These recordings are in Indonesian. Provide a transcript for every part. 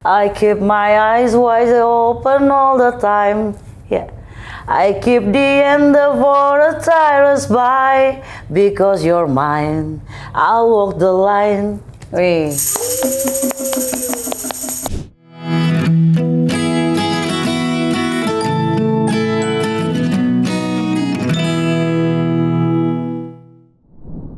I keep my eyes wide open all the time. Yeah. I keep the end of all the tires by because you're mine. I'll walk the line. Wih.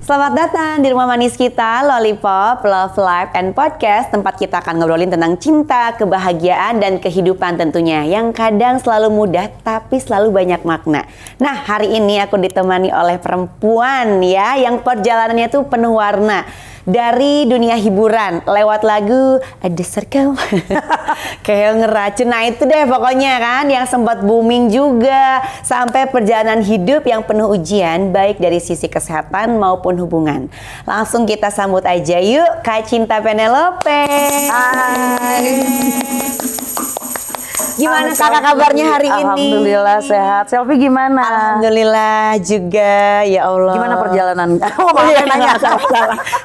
Selamat datang di rumah manis kita, Lollipop, Love, Life, and Podcast. Tempat kita akan ngobrolin tentang cinta, kebahagiaan, dan kehidupan tentunya. Yang kadang selalu mudah, tapi selalu banyak makna. Nah, hari ini aku ditemani oleh perempuan ya, yang perjalanannya tuh penuh warna. Dari dunia hiburan, lewat lagu Ada Circle kayak ngeracun, nah itu deh pokoknya kan, yang sempat booming juga. Sampai perjalanan hidup yang penuh ujian, baik dari sisi kesehatan maupun hubungan. Langsung kita sambut aja yuk, Kak Cinta Penelope. Hai. Gimana kakak kabarnya hari ini? Alhamdulillah sehat. Selfie gimana? Alhamdulillah juga, ya Allah. Gimana perjalanan? Nanya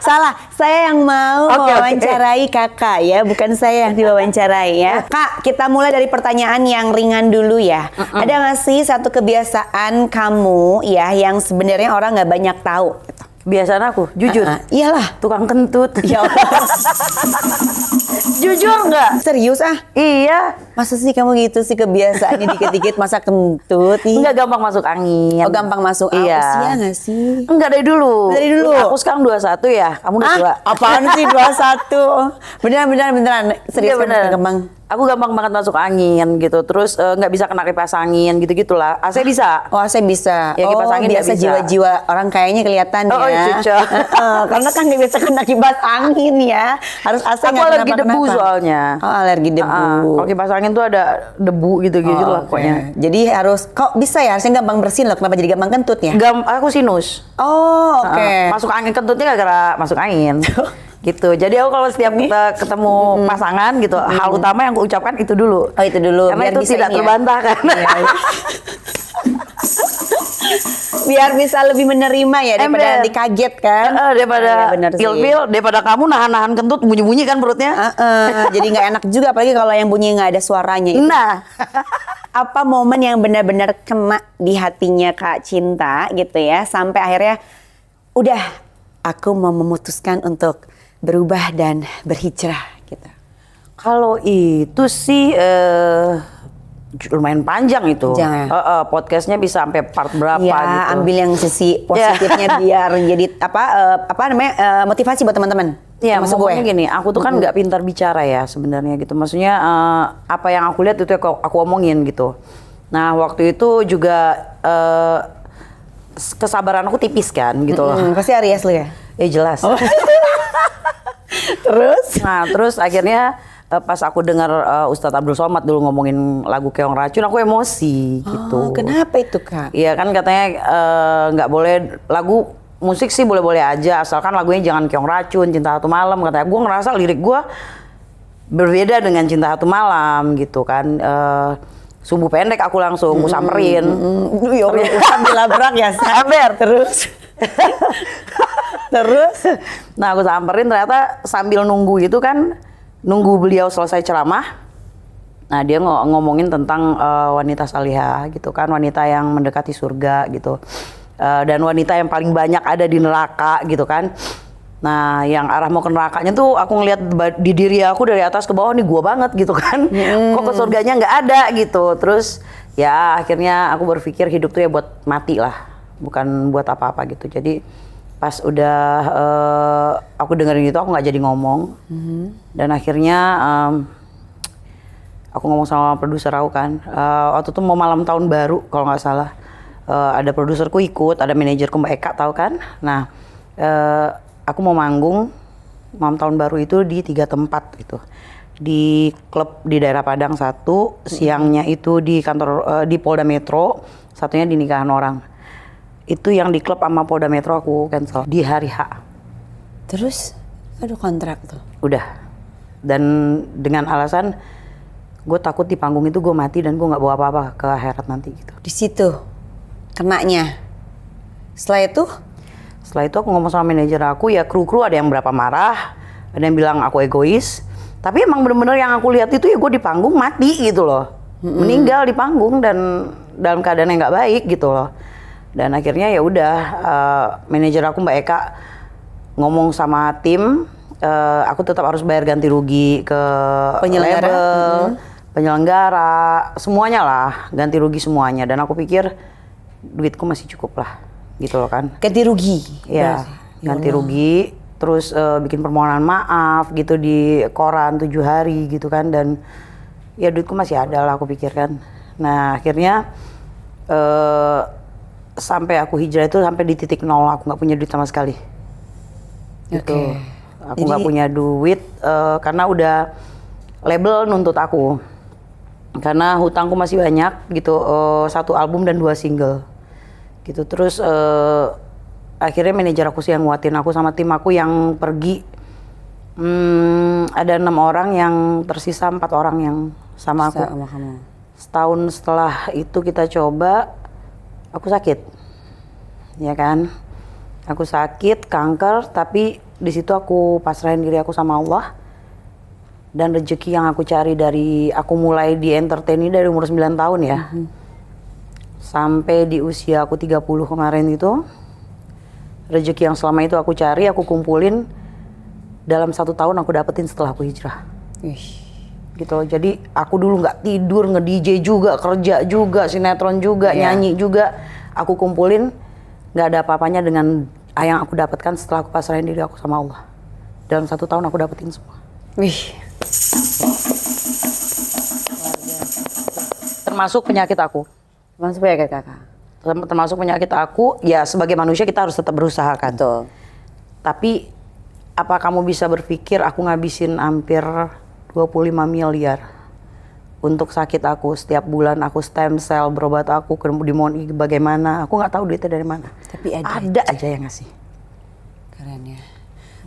salah. Saya yang mau mewawancarai kakak ya, bukan saya yang diwawancarai ya. Kak, kita mulai dari pertanyaan yang ringan dulu ya. Ada nggak sih satu kebiasaan kamu ya yang sebenarnya orang nggak banyak tahu? Kebiasaan aku, jujur. Iyalah, Tukang kentut. ya Allah. Jujur nggak? Serius ah? Iya. Masa sih kamu gitu sih kebiasaannya dikit-dikit masa kentut? Enggak gampang masuk angin. Oh, gampang masuk Iya. Usia nggak sih? Enggak dari dulu. Dari dulu. Aku sekarang 21 ya. Kamu udah tua. Apaan sih 21? Beneran. Serius Iya, kamu bener. gampang. Aku gampang banget masuk angin gitu. Terus nggak bisa kena kipas angin gitu-gitulah. AC bisa. Oh, saya bisa. Ya, kipas angin nggak biasa bisa. jiwa-jiwa orang kayaknya kelihatan Oh, ya. cocok. Karena kan nggak bisa kena kipas angin ya. Harus AC Aku nggak alergi kenapa-kenapa. debu soalnya. Oh, alergi debu. Kalau kipas angin tuh ada debu gitu-gitu lah oke. pokoknya. Jadi harus, kok bisa ya? Harusnya gampang bersin loh. Kenapa jadi gampang kentut ya? Aku sinus. Oh, oke. Masuk angin kentutnya gara-gara masuk angin. Gitu. Jadi aku kalau setiap kita ketemu pasangan gitu, hal utama yang aku ucapkan itu dulu. Oh, itu dulu. Karena biar itu bisa tidak ini ya. terbantahkan. Iya. Biar bisa lebih menerima ya daripada Ember. nanti kaget kan. Daripada Iya, bener sih. ilfil, daripada kamu nahan-nahan kentut bunyi-bunyi kan perutnya. Jadi nggak enak juga, apalagi kalau yang bunyi nggak ada suaranya. Nah, Apa momen yang benar-benar kena di hatinya Kak Cinta gitu ya, sampai akhirnya udah aku mau memutuskan untuk berubah dan berhijrah gitu. kalau itu sih lumayan panjang itu. Jangan. Podcastnya bisa sampai part berapa Ya, gitu. ambil yang sisi positifnya biar jadi motivasi buat teman-teman. Iya, Termasuk maksudnya gini, aku tuh kan nggak pintar bicara ya sebenarnya gitu. Maksudnya apa yang aku lihat itu aku omongin gitu. Nah, waktu itu juga kesabaran aku tipis kan gitu loh. Pasti Aries lu ya. Jelas. Terus akhirnya pas aku dengar Ustadz Abdul Somad dulu ngomongin lagu Keong Racun, aku emosi gitu. Oh, kenapa itu Kak? Iya kan katanya nggak boleh lagu musik sih boleh-boleh aja asalkan lagunya jangan Keong Racun, Cinta Satu Malam katanya. Gue ngerasa lirik gue berbeda dengan Cinta Satu Malam gitu kan. Sumbu pendek aku langsung aku samperin. Ya Allah, sambil labrak ya sabar terus. Nah aku samperin ternyata sambil nunggu gitu kan, nunggu beliau selesai ceramah. Nah dia ngomongin tentang wanita salihah gitu kan, wanita yang mendekati surga gitu. Dan wanita yang paling banyak ada di neraka gitu kan. Nah yang arah mau ke nerakanya tuh aku ngeliat di diri aku dari atas ke bawah, nih gua banget gitu kan. Kok ke surganya nggak ada gitu. Terus ya akhirnya aku berpikir hidup tuh ya buat mati lah, bukan buat apa-apa gitu. Jadi pas udah aku dengerin itu aku nggak jadi ngomong. Dan akhirnya aku ngomong sama produser aku kan, waktu itu mau malam tahun baru kalau nggak salah. Ada produserku ikut, ada manajerku Mbak Eka tahu kan. Nah, aku mau manggung malam tahun baru itu di 3 tempat gitu. Di klub di daerah Padang satu, siangnya itu di kantor di Polda Metro, satunya di nikahan orang. Itu yang di klub sama Polda Metro aku cancel di hari H. Terus, aduh kontrak tuh. Udah. Dan dengan alasan gue takut di panggung itu gue mati dan gue nggak bawa apa-apa ke akhirat nanti gitu. Di situ kenanya. Setelah itu aku ngomong sama manajer aku, ya kru ada yang berapa marah, ada yang bilang aku egois, Tapi emang bener-bener yang aku lihat itu ya gue di panggung mati gitu loh. Meninggal di panggung dan dalam keadaan yang nggak baik gitu loh. Dan akhirnya ya udah manajer aku Mbak Eka ngomong sama tim, aku tetap harus bayar ganti rugi ke Penyelenggara. label, penyelenggara, semuanya lah, ganti rugi semuanya. Dan aku pikir duitku masih cukup lah, gitu loh kan. Ganti rugi. Ya, ganti rugi, terus bikin permohonan maaf gitu di koran 7 hari gitu kan, dan ya duitku masih ada lah aku pikir kan. Nah akhirnya sampai aku hijrah itu sampai di titik nol, aku nggak punya duit sama sekali. Gitu. Aku nggak punya duit karena udah label nuntut aku. Karena hutangku masih banyak gitu, 1 album dan 2 single. Gitu terus akhirnya manajer aku sih yang nguatin aku sama tim aku yang pergi. Ada 6 orang yang tersisa 4 orang yang sama aku. Sama kamu. Setahun setelah itu kita coba, aku sakit, ya kan? Aku sakit, kanker, tapi di situ aku pasrahin diri aku sama Allah. Dan rezeki yang aku cari dari, aku mulai di entertain ini dari umur 9 tahun ya. Sampai di usia aku 30 kemarin itu, rezeki yang selama itu aku cari, aku kumpulin, dalam 1 tahun aku dapetin setelah aku hijrah. Gitu loh. Jadi aku dulu nggak tidur, nge-DJ juga, kerja juga, sinetron juga, nyanyi juga. Aku kumpulin, nggak ada apa-apanya dengan yang aku dapatkan setelah aku pasrahin diri aku sama Allah. Dalam 1 tahun aku dapetin semua. Wih. Termasuk penyakit aku. Masuk ya kakak. Termasuk penyakit aku, ya sebagai manusia kita harus tetap berusaha kan. Betul. Tapi apa kamu bisa berpikir aku ngabisin hampir 25 miliar untuk sakit aku, setiap bulan aku stem cell, berobat aku di MONI bagaimana, aku nggak tahu duitnya dari mana. Tapi ada aja yang ngasih. Keren ya.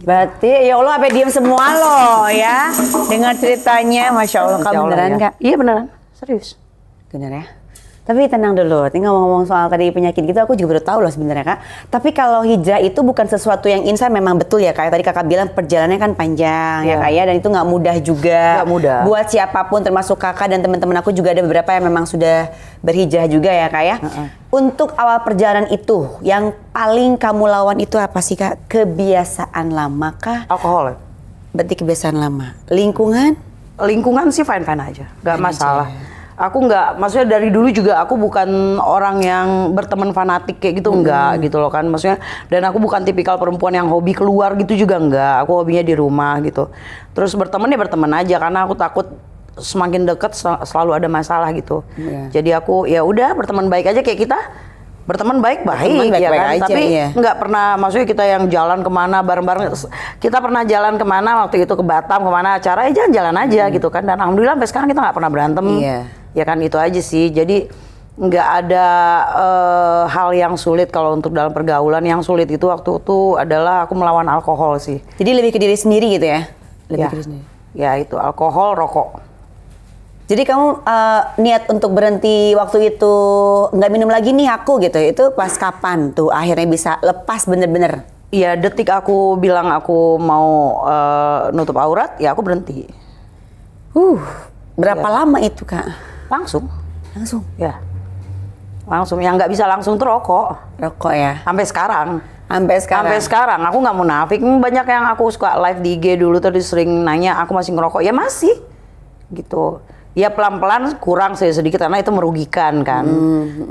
Berarti ya Allah sampai diem semua loh ya. Dengar ceritanya, Masya Allah. Insya Kamu Allah, beneran ya. Kak? Iya beneran, serius. Bener ya. Tapi tenang dulu, ini ngomong-ngomong soal tadi penyakit gitu, aku juga baru tahu loh sebenarnya Kak. Tapi kalau hijrah itu bukan sesuatu yang instan, memang betul ya Kak. Tadi Kakak bilang perjalanannya kan panjang ya Kak ya, dan itu nggak mudah juga. Nggak mudah. Buat siapapun, termasuk Kakak dan teman-teman aku juga ada beberapa yang memang sudah berhijrah juga ya Kak ya. Untuk awal perjalanan itu, yang paling kamu lawan itu apa sih Kak? Kebiasaan lama kah? Alkohol ya? Berarti kebiasaan lama. Lingkungan? Lingkungan sih fine-fine aja, nggak masalah. Aku nggak, maksudnya dari dulu juga aku bukan orang yang berteman fanatik kayak gitu, enggak gitu loh kan. Maksudnya, dan aku bukan tipikal perempuan yang hobi keluar gitu juga enggak. Aku hobinya di rumah gitu. Terus berteman ya berteman aja, karena aku takut semakin deket selalu ada masalah gitu. Jadi aku ya udah berteman baik aja kayak kita. Berteman baik-baik ya kan, aja, tapi iya. nggak pernah, maksudnya kita yang jalan kemana bareng-bareng. Kita pernah jalan kemana waktu itu ke Batam, kemana acara, jalan-jalan aja gitu kan. Dan alhamdulillah sampai sekarang kita nggak pernah berantem. Ya kan, itu aja sih. Jadi nggak ada hal yang sulit kalau untuk dalam pergaulan. Yang sulit itu waktu itu adalah aku melawan alkohol sih. Jadi lebih ke diri sendiri gitu ya? Lebih Ya, ke diri sendiri. ya itu alkohol, rokok. Jadi kamu niat untuk berhenti waktu itu nggak minum lagi nih aku gitu, itu pas kapan tuh akhirnya bisa lepas bener-bener? Iya, detik aku bilang aku mau nutup aurat, ya aku berhenti. Berapa lama itu Kak? Langsung. Langsung? Ya. Langsung, yang nggak bisa langsung tuh rokok. Rokok ya? Sampai sekarang. Sampai sekarang? Sampai sekarang, aku nggak munafik. Banyak yang aku suka live di IG dulu tadi sering nanya, aku masih ngerokok. Ya masih. Gitu. Ya pelan-pelan kurang sedikit karena itu merugikan kan.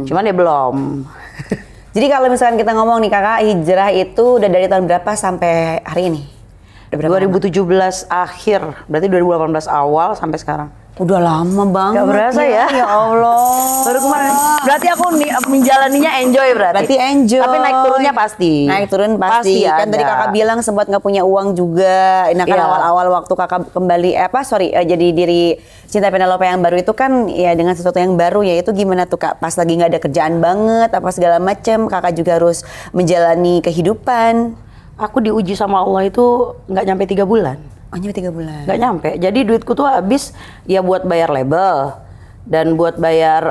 Cuman ya belum. Jadi kalau misalkan kita ngomong nih Kakak, hijrah itu udah dari tahun berapa sampai hari ini? Udah berapa 2017 akhir, berarti 2018 awal sampai sekarang. Udah lama banget. Gak berasa ya? Ya Allah. Baru kemarin. Berarti aku menjalaninya enjoy berarti. Berarti enjoy. Tapi naik turunnya pasti. Naik turun pasti. Kan ada. tadi Kakak bilang sempat nggak punya uang juga. Nah kan Iya. awal-awal waktu Kakak kembali, jadi diri Cinta Penelope yang baru itu kan ya dengan sesuatu yang baru ya, itu gimana tuh Kak? Pas lagi nggak ada kerjaan banget, apa segala macem, Kakak juga harus menjalani kehidupan. Aku diuji sama Allah itu nggak nyampe 3 bulan. Oh nyampe 3 bulan. Nggak nyampe. Jadi duitku tuh habis ya buat bayar label dan buat bayar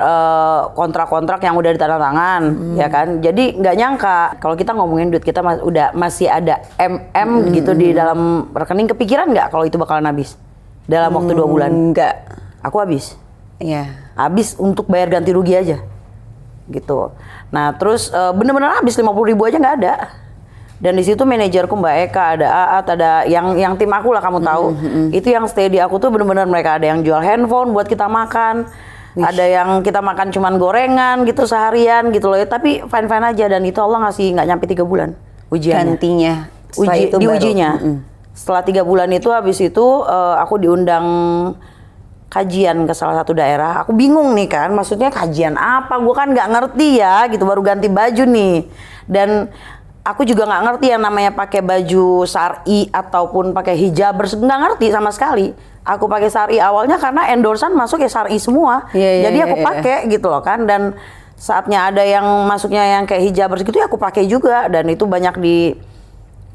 kontrak-kontrak yang udah ditandatangan, ya kan. Jadi nggak nyangka kalau kita ngomongin duit kita masih ada gitu di dalam rekening. Kepikiran nggak kalau itu bakalan habis? dalam waktu 2 bulan. Enggak. Aku habis. Iya. Habis untuk bayar ganti rugi aja. Gitu. Nah, terus bener-bener habis 50.000 aja nggak ada. Dan di situ manajerku Mbak Eka, ada Aat, ada yang tim aku lah kamu tahu. Itu yang stay di aku tuh bener-bener mereka ada yang jual handphone buat kita makan. Ada yang kita makan cuman gorengan gitu seharian gitu loh. Tapi fine-fine aja dan itu Allah ngasih nggak nyampe 3 bulan ujiannya. Gantinya. Setelah itu baru. Diujinya. Setelah 3 bulan itu habis itu aku diundang kajian ke salah satu daerah. Aku bingung nih kan, maksudnya kajian apa? Gue kan nggak ngerti ya, gitu baru ganti baju nih. Dan aku juga nggak ngerti yang namanya pakai baju syar'i ataupun pakai hijab, nggak ngerti sama sekali. Aku pakai syar'i awalnya karena endorsan masuk ya syar'i semua. Jadi aku pakai gitu loh kan. Dan saatnya ada yang masuknya yang kayak hijab gitu ya aku pakai juga. Dan itu banyak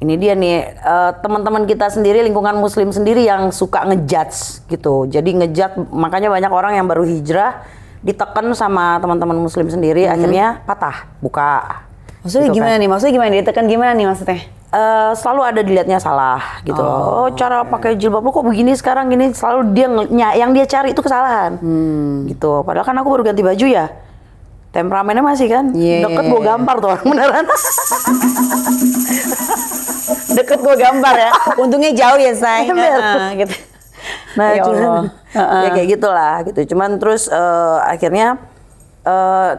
ini dia nih teman-teman kita sendiri, lingkungan muslim sendiri yang suka ngejudge gitu. Jadi ngejudge, makanya banyak orang yang baru hijrah ditekan sama teman-teman muslim sendiri, akhirnya patah, buka. Maksudnya gitu gimana nih? Maksudnya gimana? Ditekan gimana nih maksudnya? Selalu ada dilihatnya salah gitu loh. Oh, cara pakai jilbab lu kok begini sekarang gini, selalu yang dia cari itu kesalahan. Gitu. Padahal kan aku baru ganti baju ya. Temperamennya masih kan. Deket gue gampar tuh orang beneran. Deket gue gambar ya. Untungnya jauh ya, Say. Gitu. Nah, ya cuman ya kayak gitulah gitu. Cuman terus akhirnya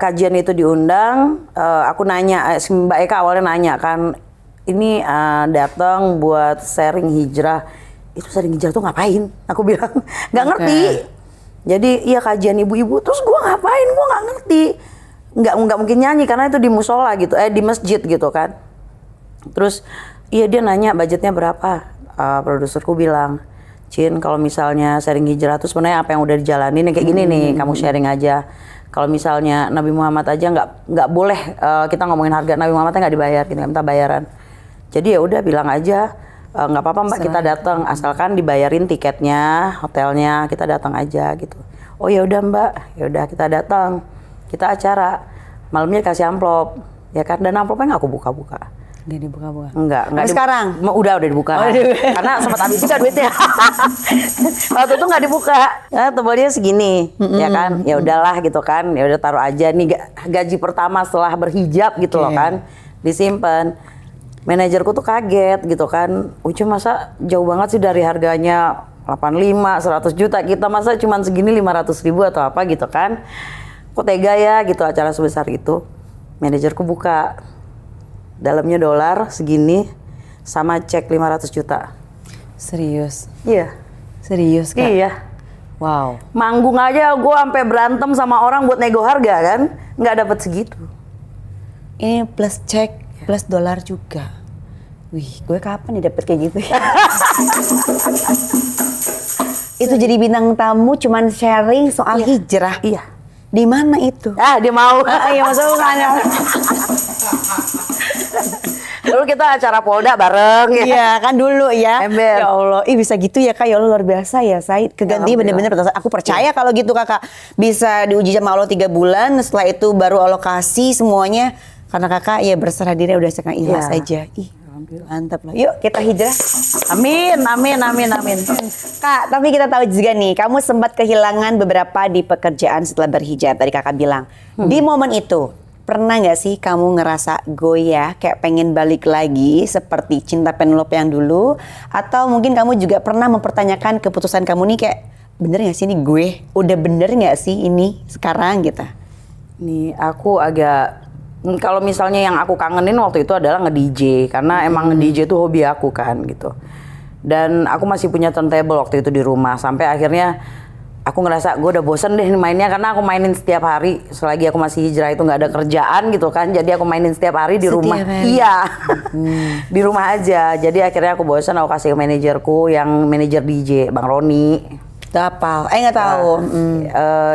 kajian itu diundang, aku nanya, Mbak Eka awalnya nanya kan, ini datang buat sharing hijrah. Itu sharing hijrah tuh ngapain? Aku bilang nggak ngerti. Jadi iya kajian ibu-ibu. Terus gue ngapain? Gue nggak ngerti. Nggak mungkin nyanyi karena itu di musola gitu, di masjid gitu kan. Terus iya dia nanya budgetnya berapa. Produserku bilang, Cin kalau misalnya sharing hijrah tuh sebenarnya apa yang udah dijalanin kayak gini nih, kamu sharing aja. Kalau misalnya Nabi Muhammad aja nggak boleh kita ngomongin harga Nabi Muhammadnya nggak dibayar, kita minta bayaran. Jadi ya udah bilang aja nggak apa-apa Mbak kita datang asalkan dibayarin tiketnya, hotelnya kita datang aja gitu. Oh ya udah Mbak, ya udah kita datang, kita acara malamnya kasih amplop ya kan, dan amplopnya nggak aku buka-buka. Nggak dibuka-buka? Enggak. Sekarang? Udah dibuka. Karena sempat habis juga duitnya. Waktu itu nggak dibuka. Nah, tebalnya segini, ya kan? Ya udahlah gitu kan. Ya udah taruh aja nih gaji pertama setelah berhijab gitu loh kan. Disimpan. Manajerku tuh kaget gitu kan. Ucu masa jauh banget sih dari harganya 85, 100 juta. Kita masa cuma segini 500.000 atau apa gitu kan. Kok tega ya gitu acara sebesar itu. Manajerku buka. Dalamnya dolar segini sama cek 500 juta. Serius? Iya. Serius Kak? Iya. Wow. Manggung aja gue sampai berantem sama orang buat nego harga kan, nggak dapat segitu. Ini plus cek, plus dolar juga. Wih, gue kapan nih dapet kayak gitu ya? Itu jadi bintang tamu cuman sharing soal hijrah. Iya. Di mana itu? Dia mau. Iya maksudnya bukan. Dulu kita acara Polda bareng ya. Iya kan dulu ya. Ember. Ya Allah, bisa gitu ya Kak, ya Allah luar biasa ya Said. Keganti bener-bener, aku percaya kalau gitu Kakak bisa diuji sama Allah 3 bulan, setelah itu baru alokasi semuanya. Karena Kakak ya berserah diri udah sekarang ikhlas aja. Ih, mantap lah. Yuk kita hijrah. Amin. Kak, tapi kita tahu juga nih, kamu sempat kehilangan beberapa di pekerjaan setelah berhijab. Tadi Kakak bilang. Di momen itu, pernah nggak sih kamu ngerasa goyah, kayak pengen balik lagi seperti Cinta Penelope yang dulu? Atau mungkin kamu juga pernah mempertanyakan keputusan kamu nih kayak, bener nggak sih ini gue? Udah bener nggak sih ini sekarang gitu? Nih aku agak, kalau misalnya yang aku kangenin waktu itu adalah nge-DJ. Karena emang nge-DJ itu hobi aku kan gitu. Dan aku masih punya turntable waktu itu di rumah. Sampai akhirnya aku ngerasa gue udah bosen deh mainnya, karena aku mainin setiap hari selagi aku masih hijrah itu nggak ada kerjaan gitu kan, jadi aku mainin setiap hari di rumah. Iya. Di rumah aja. Jadi akhirnya aku bosen, aku kasih ke manajerku yang manajer DJ Bang Roni. Apa? Nggak tahu.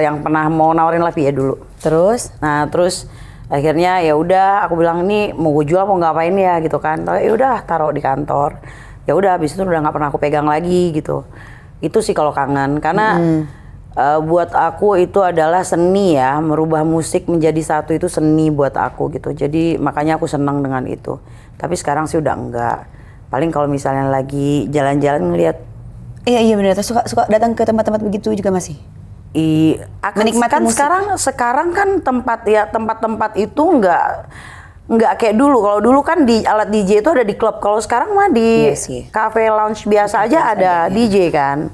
Yang pernah mau nawarin live ya dulu. Terus? Nah terus akhirnya ya udah aku bilang ini mau gue jual mau ngapain ya gitu kan. Ya udah taruh di kantor. Ya udah habis itu udah nggak pernah aku pegang lagi gitu. Itu sih kalau kangen, karena buat aku itu adalah seni ya, merubah musik menjadi satu itu seni buat aku gitu. Jadi makanya aku senang dengan itu. Tapi sekarang sih udah enggak. Paling kalau misalnya lagi jalan-jalan ngelihat Iya benar. Suka datang ke tempat-tempat begitu juga masih. Menikmati Kan musik. sekarang kan tempat-tempat itu nggak kayak dulu. Kalau dulu kan di alat DJ itu ada di klub. Kalau sekarang mah di Iya sih. cafe lounge biasa aja ada DJ kan.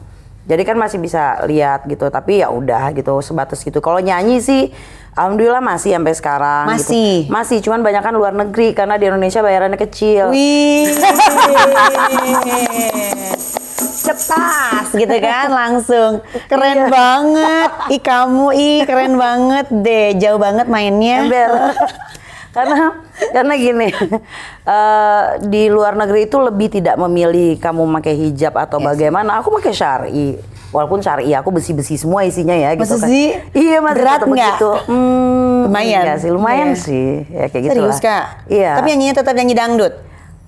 Jadi kan masih bisa lihat gitu. Tapi ya udah gitu sebatas gitu. Kalau nyanyi sih alhamdulillah masih sampai sekarang. Masih? Gitu. Masih, cuman banyak kan luar negeri karena di Indonesia bayarannya kecil. Wih. Cetas gitu kan langsung. Keren banget. Kamu keren banget deh. Jauh banget mainnya. Ember. karena gini, di luar negeri itu lebih tidak memilih kamu pakai hijab atau bagaimana. Aku pakai syar'i, walaupun syar'i aku besi-besi semua isinya ya. Gitu Masa kan. sih? Iya masih Berat tetap nggak? begitu. Lumayan? Enggak sih, lumayan Iya. sih. Ya kayak gitu Serius lah. Kak? Iya. Tapi nyanyinya tetap nyanyi dangdut?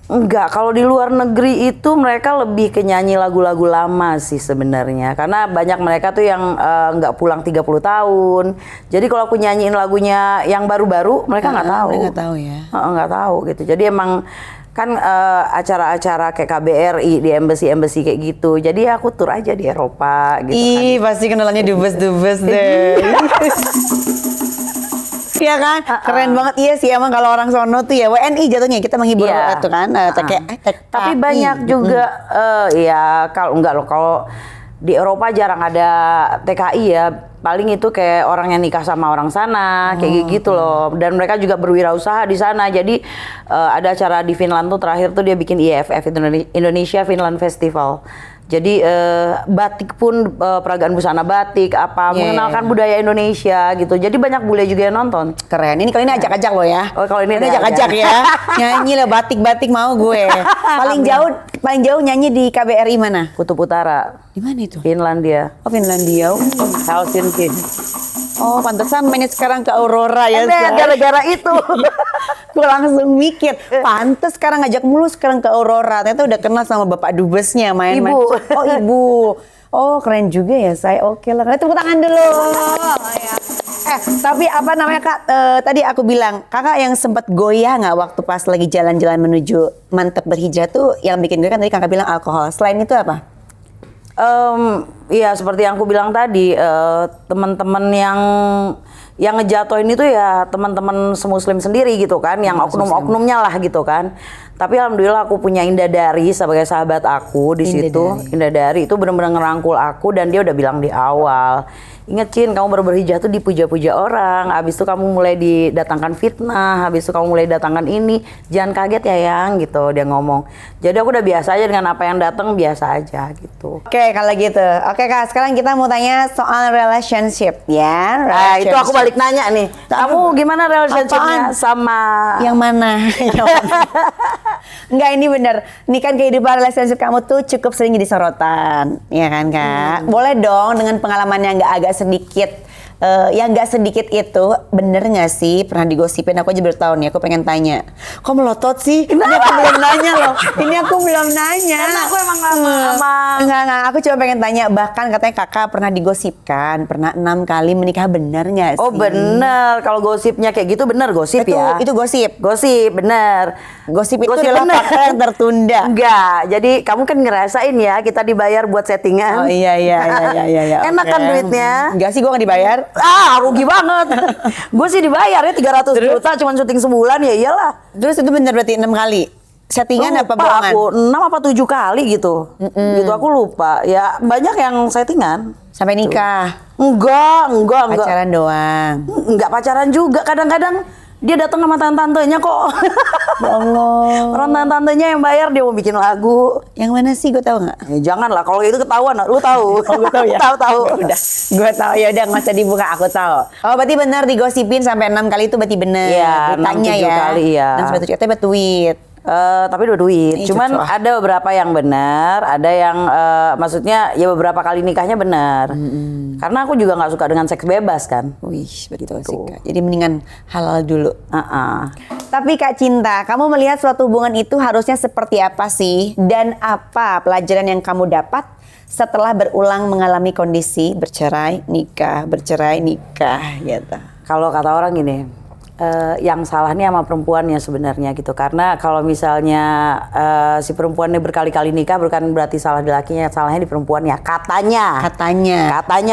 Enggak, kalau di luar negeri itu mereka lebih ke nyanyi lagu-lagu lama sih sebenarnya. Karena banyak mereka tuh yang nggak pulang 30 tahun. Jadi kalau aku nyanyiin lagunya yang baru-baru, mereka nggak tahu. Mereka nggak tahu ya. Nggak tahu gitu. Jadi emang kan acara-acara kayak KBRI di embassy kayak gitu. Jadi aku tur aja di Eropa gitu kan. Pasti kenalannya dubes-dubes deh. Iya kan? Keren banget. Iya sih emang kalau orang sono tuh ya WNI jatuhnya kita menghibur Iya. itu kan. Tapi banyak juga ya kalau enggak loh, kalau di Eropa jarang ada TKI ya. Paling itu kayak orang yang nikah sama orang sana, kayak gitu loh. Dan mereka juga berwirausaha di sana. Jadi ada acara di Finland tuh terakhir tuh dia bikin IFF, Indonesia Finland Festival. Jadi batik pun peragaan busana batik mengenalkan budaya Indonesia gitu. Jadi banyak bule juga yang nonton. Keren. Ini kali ini ajak-ajak lo ya. Oh, kalau ini ajak-ajak ya. Nyanyi lah batik-batik mau gue. paling jauh nyanyi di KBRI mana? Kutub Utara, Di mana itu? Finlandia, Oh Finlandia. Helsinki. Oh pantesan mainnya sekarang ke Aurora ya. Say. Gara-gara itu. Gue langsung mikir, pantes sekarang ngajak mulu sekarang ke Aurora. Ternyata udah kenal sama bapak dubesnya main-main. Ibu. Oh ibu. Oh keren juga ya saya. Oke lah. Tepuk tangan dulu. Tapi apa namanya Kak? Tadi aku bilang kakak yang sempat goyah nggak waktu pas lagi jalan-jalan menuju mantap berhijrah tuh yang bikin gue kan tadi kakak bilang alkohol. Selain itu apa? Iya seperti yang aku bilang tadi, teman-teman yang ngejatuhin itu ya teman-teman semuslim sendiri gitu kan, yang oknum-oknumnya lah gitu kan. Tapi alhamdulillah aku punya Indadari sebagai sahabat aku di situ. Indadari itu benar-benar ngerangkul aku dan dia udah bilang di awal, inget Cin, kamu baru berhijrah tuh dipuja-puja orang, habis itu kamu mulai didatangkan fitnah, habis itu kamu mulai datangkan ini, jangan kaget ya yang gitu dia ngomong. Jadi aku udah biasa aja dengan apa yang datang, biasa aja gitu. Oke kalau gitu. Oke Kak, sekarang kita mau tanya soal relationship ya. Itu aku balik nanya nih. Kamu gimana relationship-nya sama Yang mana? Enggak, ini bener. Ini kan kehidupan relationship kamu tuh cukup sering jadi sorotan, ya kan Kak? Boleh dong dengan pengalaman yang agak sedikit, yang nggak sedikit itu, bener nggak sih pernah digosipin? Aku aja baru tahu nih, aku pengen tanya. Kok melotot sih? Ini aku belum nanya loh. Ini aku belum nanya. Karena aku emang sama Enggak, aku cuma pengen tanya. Bahkan katanya kakak pernah digosipkan, pernah 6 kali menikah, bener nggak sih? Oh bener, kalau gosipnya kayak gitu bener gosip ya. Itu gosip. Gosip, bener. Gosip itu Gosip adalah bener. fakta yang tertunda. Enggak, jadi kamu kan ngerasain ya kita dibayar buat settingan. Oh iya. Enak kan Oke. duitnya? Enggak sih, gue gak dibayar. Rugi banget. Gue sih dibayar ya 300 juta cuma syuting sebulan, ya iyalah. Terus itu bener berarti 6 kali? Settingan apa Lupa bohongan? aku 6 apa 7 kali gitu. Gitu aku lupa. Ya banyak yang settingan. Sampai nikah? Enggak. Pacaran doang? Enggak pacaran juga. Kadang-kadang dia datang sama tante-tantenya kok. Ya Allah. Orang tante-tantenya yang bayar, dia mau bikin lagu. Yang mana sih, gue tahu nggak? Ya, jangan lah, kalau itu ketahuan, lu tahu. Oh, gue tahu ya. Tahu. Udah, gue tahu ya. Udah nggak usah dibuka, aku tahu. Oh, berarti benar digosipin sampai 6 kali itu berarti benar. Iya, Beritanya 6-7 ya. kali, iya. 6-7 katanya tweet. Tapi dua duit. Ih, Cuman cocok. ada beberapa yang benar, ada yang maksudnya ya beberapa kali nikahnya benar. Karena aku juga nggak suka dengan seks bebas kan. Wih, betul sih Kak. Jadi mendingan halal dulu. Uh-uh. Tapi Kak Cinta, kamu melihat suatu hubungan itu harusnya seperti apa sih? Dan apa pelajaran yang kamu dapat setelah berulang mengalami kondisi bercerai, nikah gitu? Kalau kata orang gini, yang salah nih sama perempuannya sebenarnya gitu. Karena kalau misalnya si perempuannya berkali-kali nikah bukan berarti salah di lakinya, salahnya di perempuannya. Katanya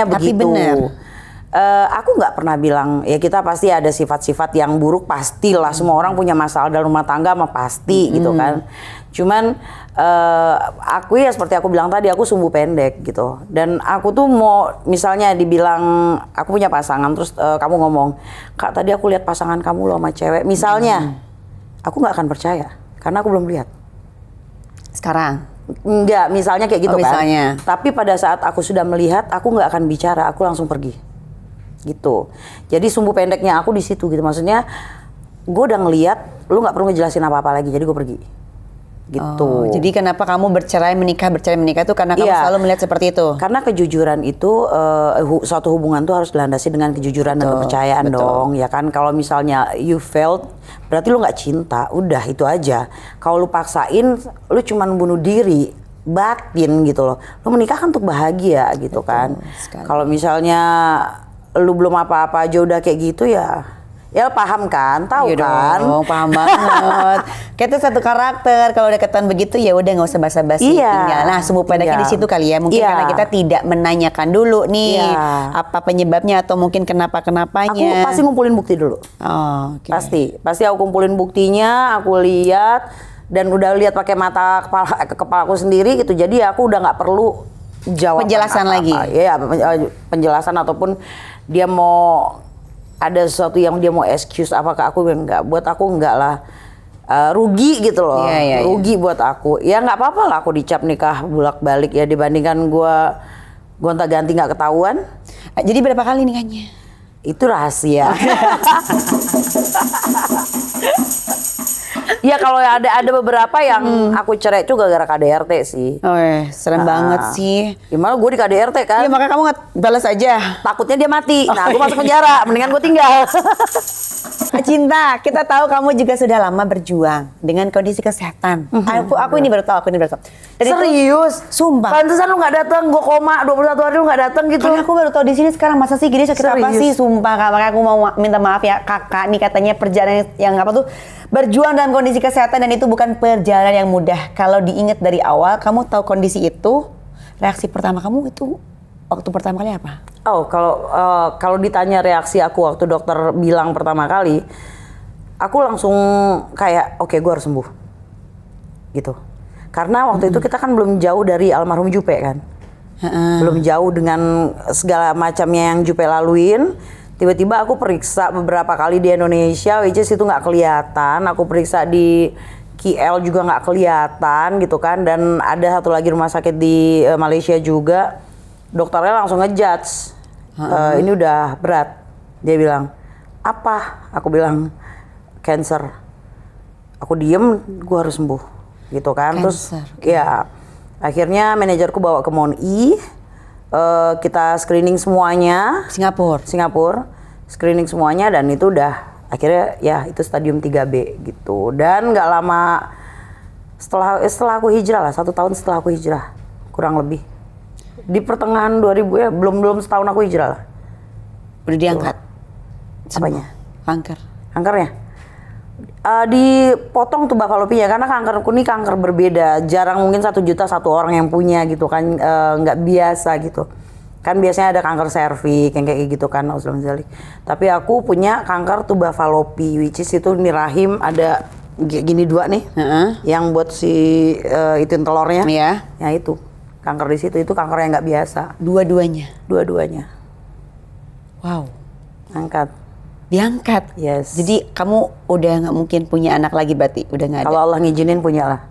Tapi begitu. benar. Aku nggak pernah bilang ya kita pasti ada sifat-sifat yang buruk, pastilah semua orang punya masalah dalam rumah tangga mah pasti gitu kan. Cuman aku ya seperti aku bilang tadi, aku sumbu pendek gitu. Dan aku tuh mau misalnya dibilang aku punya pasangan terus kamu ngomong, "Kak, tadi aku lihat pasangan kamu loh sama cewek." Misalnya, aku nggak akan percaya karena aku belum lihat. Sekarang. Enggak, misalnya kayak gitu kan. Misalnya. Tapi pada saat aku sudah melihat, aku nggak akan bicara, aku langsung pergi. Gitu. Jadi sumbu pendeknya aku di situ gitu. Maksudnya, gue udah ngelihat, lu nggak perlu ngejelasin apa-apa lagi, jadi gue pergi. Gitu. Oh, jadi kenapa kamu bercerai menikah itu karena kamu selalu melihat seperti itu? Karena kejujuran itu suatu hubungan tuh harus dilandasi dengan kejujuran dan kepercayaan dong, ya kan? Kalau misalnya you failed, berarti lu nggak cinta, udah itu aja. Kalau lu paksain, lu cuman bunuh diri, batin gitu loh. Lu menikah kan untuk bahagia gitu kan. Kalau misalnya lu belum apa-apa aja udah kayak gitu ya paham kan, tahu kan? Dong, paham banget. Kayak itu satu karakter. Kalau deketan begitu ya udah nggak usah basa-basi. Tinggal. Nah, sumbu pendeknya di situ kali ya. Mungkin karena kita tidak menanyakan dulu nih apa penyebabnya atau mungkin kenapa-kenapanya. Aku pasti ngumpulin bukti dulu. Oh, Pasti aku kumpulin buktinya, aku lihat dan udah lihat pakai mata kepalaku sendiri gitu. Jadi aku udah nggak perlu jawab penjelasan lagi. Iya, penjelasan ataupun dia mau ada sesuatu yang dia mau excuse apa ke aku, enggak. Buat aku enggak lah. Rugi gitu loh. Rugi buat aku. Ya nggak apa-apa lah aku dicap nikah bolak-balik ya dibandingkan gua gonta-ganti nggak ketahuan. Jadi berapa kali nikahnya? Itu rahasia. Ya kalau ada beberapa yang aku cerai juga gara KDRT sih. Oh, serem banget sih. Gimana gue di KDRT kan? Iya, makanya kamu nggak balas aja. Takutnya dia mati. Nah, gue masuk penjara. Mendingan gue tinggal. Cinta, kita tahu kamu juga sudah lama berjuang dengan kondisi kesehatan. Aku ini baru tahu, Dan serius? Sumpah. Pantesan lu nggak datang, gue koma 21 hari lu nggak datang gitu. Karena aku baru tahu di sini sekarang, masa sih gini sakit apa sih? Sumpah Kak, makanya aku mau minta maaf ya Kakak. Nih katanya perjalanan yang apa tuh? Berjuang dalam kondisi kesehatan dan itu bukan perjalanan yang mudah. Kalau diingat dari awal, kamu tahu kondisi itu, reaksi pertama kamu itu waktu pertama kali apa? Oh, kalau ditanya reaksi aku waktu dokter bilang pertama kali, aku langsung kayak oke, gue harus sembuh. Gitu. Karena waktu itu kita kan belum jauh dari almarhum Jupe kan. Belum jauh dengan segala macamnya yang Jupe laluin. Tiba-tiba aku periksa beberapa kali di Indonesia, which is itu nggak kelihatan. Aku periksa di KL juga nggak kelihatan gitu kan. Dan ada satu lagi rumah sakit di Malaysia juga. Dokternya langsung ngejudge, ini udah berat. Dia bilang, apa? Aku bilang, cancer. Aku diem, gue harus sembuh, gitu kan. Cancer, terus, ya, akhirnya manajerku bawa ke MONI, kita screening semuanya. Singapura, screening semuanya dan itu udah, akhirnya ya itu stadium 3B gitu. Dan nggak lama setelah aku hijrah lah, 1 tahun setelah aku hijrah, kurang lebih. Di pertengahan 2000 ya, belum setahun aku hijrah lah. Udah diangkat? Apanya? Kankernya? Dipotong tuh Bafalopinya karena kankerku ini kanker berbeda. Jarang mungkin 1 juta satu orang yang punya gitu kan, nggak biasa gitu. Kan biasanya ada kanker serviks yang kayak gitu kan, tapi aku punya kanker tuba falopi, which is itu di rahim ada gini 2 nih, yang buat si itin telurnya. Iya. Ya itu. Kanker di situ itu kanker yang nggak biasa. Dua-duanya. Wow. Diangkat. Yes. Jadi kamu udah nggak mungkin punya anak lagi berarti, udah nggak ada. Kalau Allah ngizinin punya lah.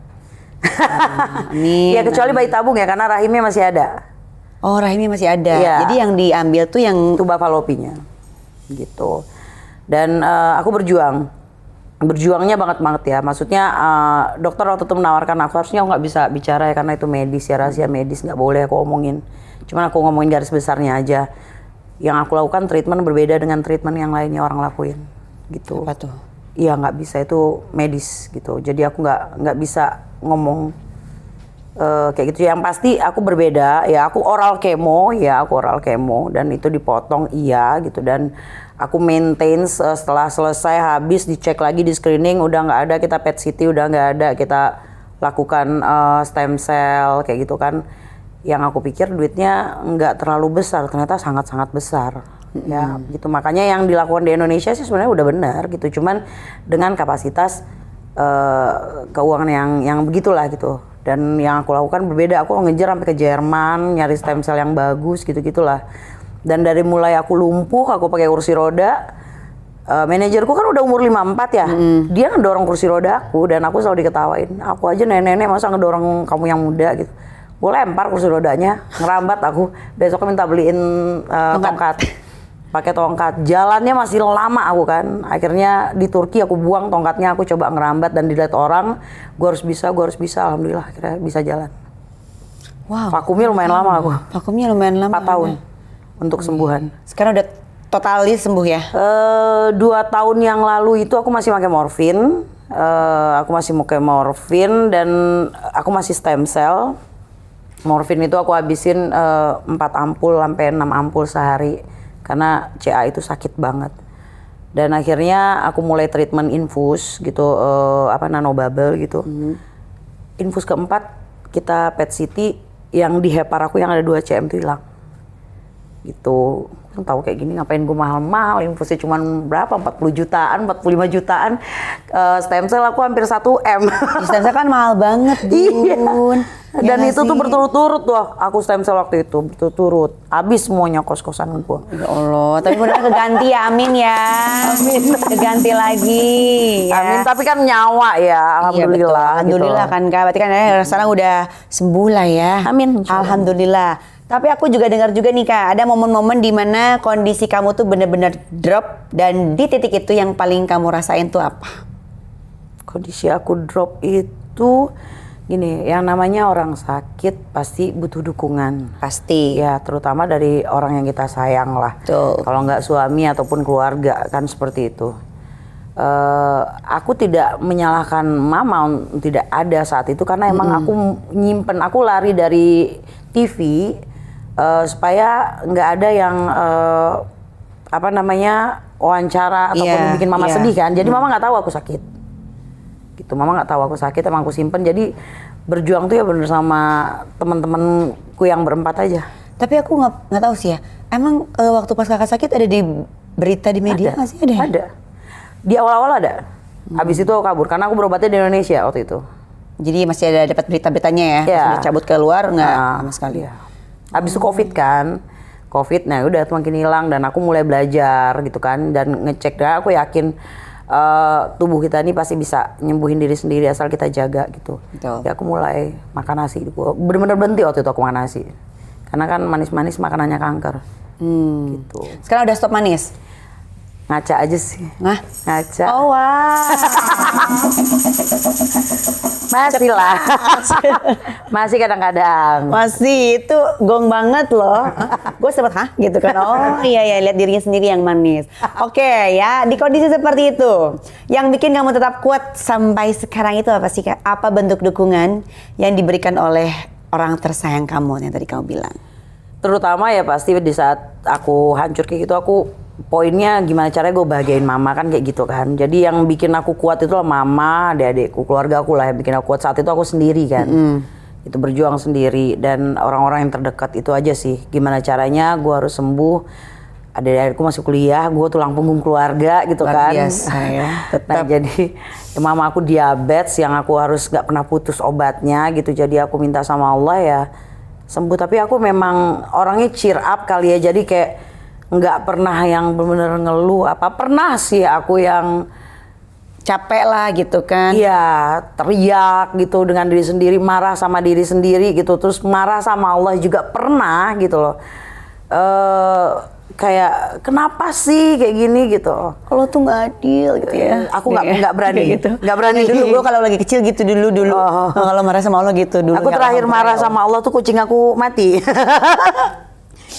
Amin. Ya kecuali bayi tabung ya karena rahimnya masih ada. Oh, rahimnya masih ada. Ya. Jadi yang diambil tuh yang tuba falopinya. Gitu. Dan aku berjuangnya banget ya. Maksudnya dokter waktu itu menawarkan aku, harusnya aku nggak bisa bicara ya karena itu medis ya, rahasia medis, nggak boleh aku omongin. Cuman aku ngomongin garis besarnya aja. Yang aku lakukan treatment berbeda dengan treatment yang lainnya orang lakuin. Gitu. Apa tuh? Iya nggak bisa, itu medis gitu. Jadi aku nggak bisa ngomong Kayak gitu. Yang pasti aku berbeda, ya aku oral kemo dan itu dipotong gitu, dan aku maintain setelah selesai habis dicek lagi di screening udah nggak ada, kita PET CT udah nggak ada, kita lakukan stem cell kayak gitu kan. Yang aku pikir duitnya nggak terlalu besar, ternyata sangat-sangat besar. Ya gitu, makanya yang dilakukan di Indonesia sih sebenarnya udah benar gitu, cuman dengan kapasitas keuangan yang begitulah gitu. Dan yang aku lakukan berbeda, aku ngejar sampai ke Jerman nyari stem cell yang bagus gitu-gitulah. Dan dari mulai aku lumpuh, aku pakai kursi roda, manajerku kan udah umur 54 ya, dia ngedorong kursi roda aku dan aku selalu diketawain, aku aja nenek-nenek masa ngedorong kamu yang muda gitu. Gue lempar kursi rodanya, ngerambat aku, besoknya minta beliin tongkat. Pakai tongkat, jalannya masih lama aku kan. Akhirnya di Turki aku buang tongkatnya, aku coba ngerambat dan dilihat orang, gue harus bisa. Alhamdulillah akhirnya bisa jalan. Wow. Vakumnya lumayan lama aku. Vakumnya lumayan lama. 4 tahun untuk sembuhan. Sekarang udah totali sembuh ya? 2 tahun yang lalu itu aku masih pakai morfin. Dan aku masih stem cell. Morfin itu aku habisin 4 ampul sampai 6 ampul sehari. Karena CA itu sakit banget. Dan akhirnya aku mulai treatment infus gitu, nanobubble gitu. Infus keempat kita PET CT, yang di hepar aku yang ada 2 cm itu hilang. Gitu. Tahu kayak gini ngapain gue mahal-mahal, infusnya cuma berapa, 40 jutaan, 45 jutaan. Stem cell aku hampir 1 M. Stem cell kan mahal banget, Bun. Dan itu tuh berturut-turut tuh, aku stem cell waktu itu berturut-turut. Habis semuanya kos-kosan gue. Ya Allah, tapi mudah keganti ya, amin ya. Amin. Keganti lagi. Ya. Amin, tapi kan nyawa ya, alhamdulillah. Iya, betul. Alhamdulillah gitu. Kan Kak, berarti kan sekarang udah sembuh lah ya. Amin. Alhamdulillah. Tapi aku juga dengar juga nih Kak, ada momen-momen di mana kondisi kamu tuh benar-benar drop, dan di titik itu yang paling kamu rasain tuh apa? Kondisi aku drop itu gini, yang namanya orang sakit pasti butuh dukungan. Pasti. Ya, terutama dari orang yang kita sayang lah. Tuh. Kalau nggak suami ataupun keluarga kan seperti itu. Aku tidak menyalahkan mama, tidak ada saat itu karena emang aku nyimpen, aku lari dari TV supaya nggak ada yang wawancara ataupun bikin mama sedih kan. Jadi mama nggak tahu aku sakit. Gitu, mama nggak tahu aku sakit, emang aku simpen. Jadi berjuang tuh ya bener sama teman-temanku yang berempat aja. Tapi aku nggak tahu sih ya. Emang waktu pas kakak sakit ada di berita di media nggak sih? Ada. Di awal-awal ada. Habis itu aku kabur karena aku berobatnya di Indonesia waktu itu. Jadi masih ada dapat berita-beritanya ya? Ya. Sudah cabut keluar nggak sama sekali? Ya. Habis itu COVID kan. COVID, nah udah makin hilang dan aku mulai belajar gitu kan. Dan ngecek, dan aku yakin tubuh kita ini pasti bisa nyembuhin diri sendiri asal kita jaga gitu. Betul. Ya aku mulai makan nasi. Bener-bener berhenti waktu itu aku makan nasi. Karena kan manis-manis makanannya kanker. Gitu. Sekarang udah stop manis? Ngaca aja sih. Ngaca. Oh wow. Masih lah. Masih kadang-kadang. Masih, itu gong banget loh. Gue sempet gitu kan. Oh iya lihat dirinya sendiri yang manis. Oke ya, di kondisi seperti itu, yang bikin kamu tetap kuat sampai sekarang itu apa sih Kak? Apa bentuk dukungan yang diberikan oleh orang tersayang kamu yang tadi kamu bilang? Terutama ya pasti di saat aku hancur kayak gitu, aku poinnya gimana caranya gue bahagiain mama kan kayak gitu kan. Jadi yang bikin aku kuat itu lah mama, adik-adikku, keluarga aku lah yang bikin aku kuat. Saat itu aku sendiri kan. Itu berjuang sendiri dan orang-orang yang terdekat itu aja sih. Gimana caranya gue harus sembuh. Adik-adikku masih kuliah, gue tulang punggung keluarga gitu kan. Biasa ya. Nah, jadi ya mama aku diabetes yang aku harus nggak pernah putus obatnya gitu. Jadi aku minta sama Allah ya sembuh. Tapi aku memang orangnya cheer up kali ya. Jadi kayak nggak pernah yang benar-benar ngeluh apa. Pernah sih aku yang capek lah gitu kan. Iya, teriak gitu dengan diri sendiri, marah sama diri sendiri gitu, terus marah sama Allah juga pernah gitu loh. Kayak kenapa sih kayak gini gitu. Kalau tuh nggak adil gitu ya. Aku nggak berani gitu. Nggak berani dulu. Gue kalau lagi kecil gitu dulu. Kalau marah sama Allah gitu dulu. Aku terakhir marah sama Allah tuh kucing aku mati.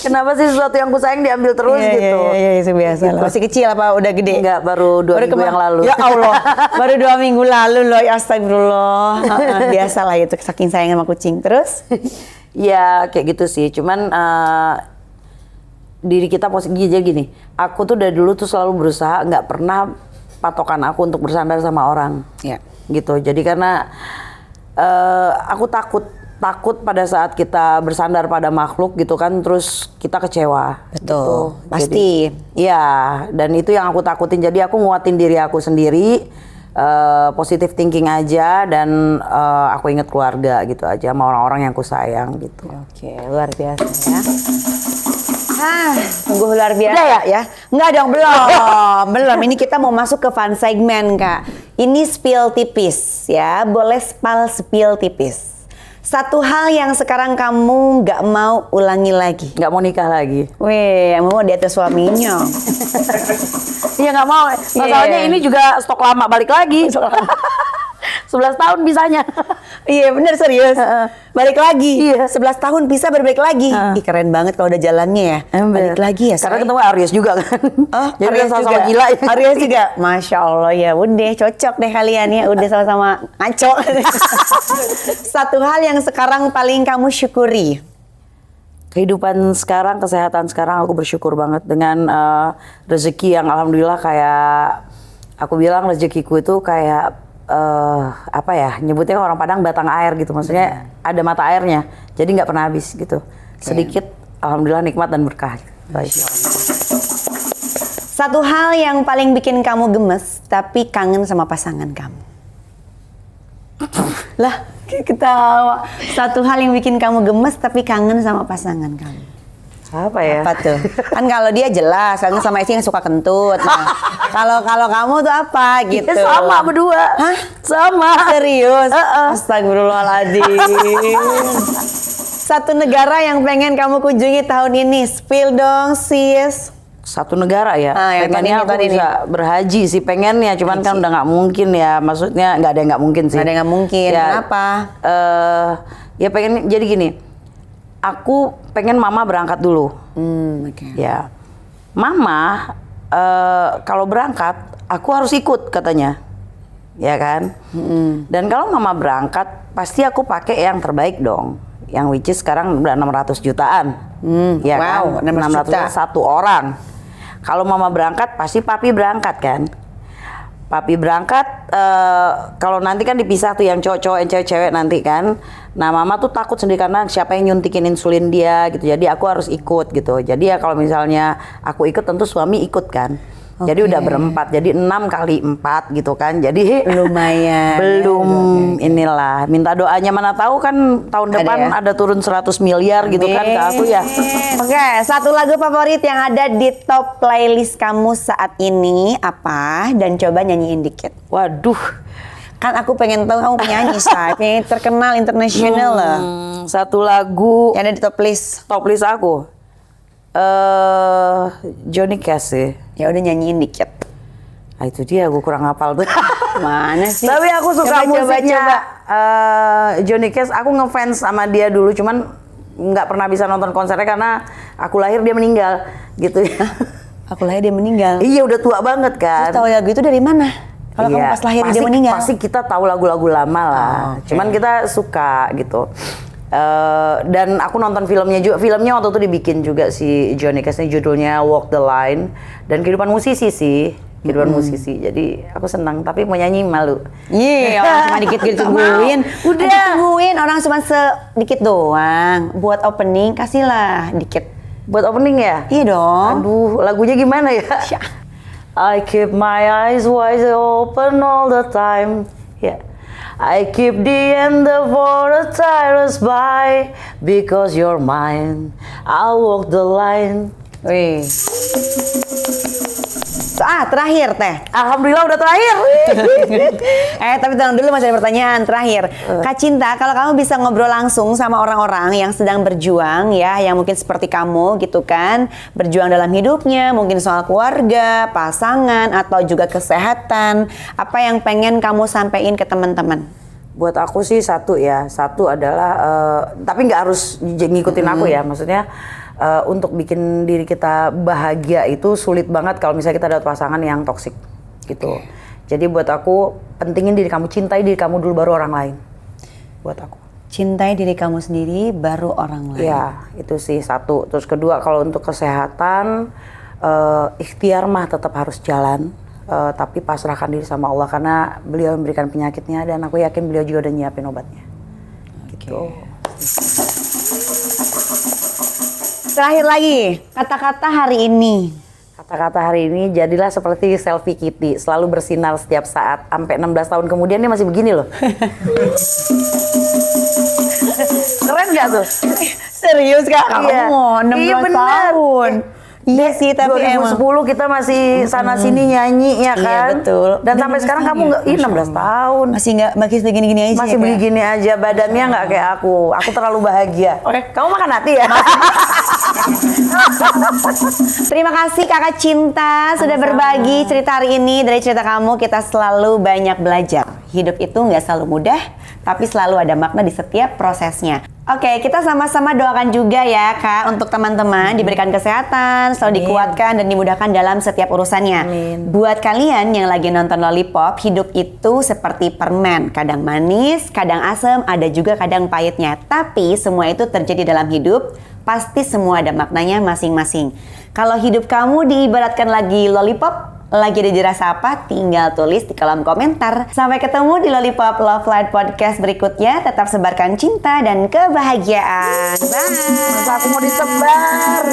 Kenapa sih sesuatu yang ku sayang diambil terus gitu? Iya, itu biasa lah. Masih kecil apa udah gede? Enggak, baru 2 minggu yang lalu. Ya Allah, baru 2 minggu lalu loh, astagfirullah. Biasa lah itu, saking sayang sama kucing. Terus? Ya kayak gitu sih, cuman diri kita positif jadi gini. Aku tuh dari dulu tuh selalu berusaha nggak pernah patokan aku untuk bersandar sama orang. Ya. Gitu. Jadi karena aku takut pada saat kita bersandar pada makhluk gitu kan, terus kita kecewa. Betul, gitu. pasti. Iya, dan itu yang aku takutin. Jadi aku nguatin diri aku sendiri, positive thinking aja, dan aku inget keluarga gitu aja, sama orang-orang yang aku sayang gitu. Oke, luar biasa ya. Sungguh luar biasa. Udah ya? Enggak dong, belum. Belum. Ini kita mau masuk ke fun segmen, Kak. Ini spill tipis ya. Boleh spill tipis. Satu hal yang sekarang kamu nggak mau ulangi lagi. Nggak mau nikah lagi. Weh, mau di atas suaminya. Iya nggak mau. Masalahnya ini juga stok lama balik lagi. 11 tahun bisanya. Iya bener, serius. Balik lagi. Iya. 11 tahun bisa berbalik lagi. Ih, keren banget kalau udah jalannya ya. Balik lagi ya. Karena ketemu Aries juga kan. Oh, jadi Aries kan sama-sama juga. gila ya. Aries juga. Masya Allah ya, udah cocok deh kalian ya. Udah sama-sama ngaco. Satu hal yang sekarang paling kamu syukuri. Kehidupan sekarang, kesehatan sekarang, aku bersyukur banget dengan rezeki yang alhamdulillah, kayak aku bilang rezekiku itu kayak apa ya, nyebutnya orang Padang batang air gitu, maksudnya ada mata airnya, jadi nggak pernah habis gitu. Sedikit, alhamdulillah nikmat dan berkah. Baik. Satu hal yang paling bikin kamu gemes tapi kangen sama pasangan kamu. Lah, ketawa. Satu hal yang bikin kamu gemes tapi kangen sama pasangan kamu. Apa ya? Apa tuh? Kan kalau dia jelas kangen sama istri yang suka kentut. Nah, kalau kamu tuh apa gitu? Ya, sama berdua. Hah? Sama. Serius? Astagfirullahaladzim. Satu negara yang pengen kamu kunjungi tahun ini, spill dong sis. Satu negara ya, yang pengennya aku bisa berhaji sih, pengennya, cuman kan udah nggak mungkin ya, maksudnya nggak ada yang nggak mungkin sih. Nggak ada yang nggak mungkin, ya, kenapa? Ya pengen, jadi gini, aku pengen mama berangkat dulu. Okay. Ya, mama kalau berangkat, aku harus ikut katanya, ya kan? Dan kalau mama berangkat, pasti aku pakai yang terbaik dong, yang which is sekarang udah 600 jutaan, ya wow, kan? 600 juta satu orang. Kalau mama berangkat, pasti papi berangkat kan? Papi berangkat, kalau nanti kan dipisah tuh yang cowok-cowok, yang cewek-cewek nanti kan. Nah mama tuh takut sendiri karena siapa yang nyuntikin insulin dia gitu. Jadi aku harus ikut gitu. Jadi ya kalau misalnya aku ikut, tentu suami ikut kan. Okay. Jadi udah berempat, jadi 6 kali 4 gitu kan. Jadi lumayan. Belum inilah. Minta doanya, mana tahu kan tahun depan ada turun 100 miliar gitu kan ke aku ya. Oke, satu lagu favorit yang ada di top playlist kamu saat ini apa? Dan coba nyanyiin dikit. Waduh. Kan aku pengen tahu kamu penyanyi, Say. Penyanyi terkenal internasional lah. Satu lagu yang ada di top list. Top list aku. Johnny Cash sih. Ya udah nyanyiin dikit. Nah, itu dia, gue kurang hafal tuh. Mana sih? Tapi aku suka musiknya Johnny Cash. Aku ngefans sama dia dulu, cuman nggak pernah bisa nonton konsernya karena aku lahir dia meninggal, gitu ya. Aku lahir dia meninggal. Iya, udah tua banget kan. Terus tahu lagu itu dari mana? Kalau kamu pas lahir dia meninggal. Pasti kita tahu lagu-lagu lama lah. Cuman kita suka gitu. Dan aku nonton filmnya juga. Filmnya waktu itu dibikin juga si Johnny Cash, judulnya Walk the Line. Dan kehidupan musisi sih, kehidupan musisi. Jadi aku senang, tapi mau nyanyi malu. Iya, orang cuma dikit-dikit tungguin. Udah tungguin, orang cuma sedikit doang. Buat opening kasihlah dikit. Buat opening ya? Iya dong. Aduh, lagunya gimana ya? I keep my eyes wide open all the time. Yeah. I keep the end for the tires by because you're mine. I'll walk the line. Wih. Terakhir teh. Alhamdulillah udah terakhir. Tapi tenang dulu, masih ada pertanyaan terakhir. Kak Cinta, kalau kamu bisa ngobrol langsung sama orang-orang yang sedang berjuang ya, yang mungkin seperti kamu gitu kan, berjuang dalam hidupnya, mungkin soal keluarga, pasangan, atau juga kesehatan, apa yang pengen kamu sampaikan ke teman-teman? Buat aku sih satu adalah, tapi nggak harus ngikutin aku ya, maksudnya untuk bikin diri kita bahagia itu sulit banget kalau misalnya kita dapat pasangan yang toksik gitu. Jadi buat aku pentingin diri kamu, cintai diri kamu dulu baru orang lain. Buat aku. Cintai diri kamu sendiri baru orang lain. Ya, itu sih satu. Terus kedua, kalau untuk kesehatan, ikhtiar mah tetap harus jalan. Tapi pasrahkan diri sama Allah karena beliau memberikan penyakitnya dan aku yakin beliau juga udah nyiapin obatnya. Gitu. Terakhir lagi, kata-kata hari ini. Kata-kata hari ini, jadilah seperti selfie Kitty, selalu bersinar setiap saat. Sampai 16 tahun kemudian dia masih begini loh. Keren gak tuh? Serius Kak? Iya. Kamu 16 Iya, bener. tahun. Iya sih, tapi 2010 emang kita masih sana sini nyanyi ya kan. Iya, betul. Dan sampai 16 sekarang tahun kamu ya? nggak, ih 16 tahun. masih begini-gini aja. Masih ya, Kak? begini aja, badannya nggak kayak aku. Aku terlalu bahagia. Oke. Kamu makan hati ya? Terima kasih Kakak Cinta sudah berbagi cerita hari ini. Dari cerita kamu kita selalu banyak belajar. Hidup itu nggak selalu mudah, tapi selalu ada makna di setiap prosesnya. Oke, kita sama-sama doakan juga ya Kak untuk teman-teman diberikan kesehatan, selalu dikuatkan dan dimudahkan dalam setiap urusannya. Amin. Buat kalian yang lagi nonton Lollipop, hidup itu seperti permen, kadang manis, kadang asam, ada juga kadang pahitnya. Tapi semua itu terjadi dalam hidup, pasti semua ada maknanya masing-masing. Kalau hidup kamu diibaratkan lagi lollipop, lagi ada dirasa apa? Tinggal tulis di kolom komentar. Sampai ketemu di Lollipop Love Light Podcast berikutnya. Tetap sebarkan cinta dan kebahagiaan. Bye. Masa aku mau disebar.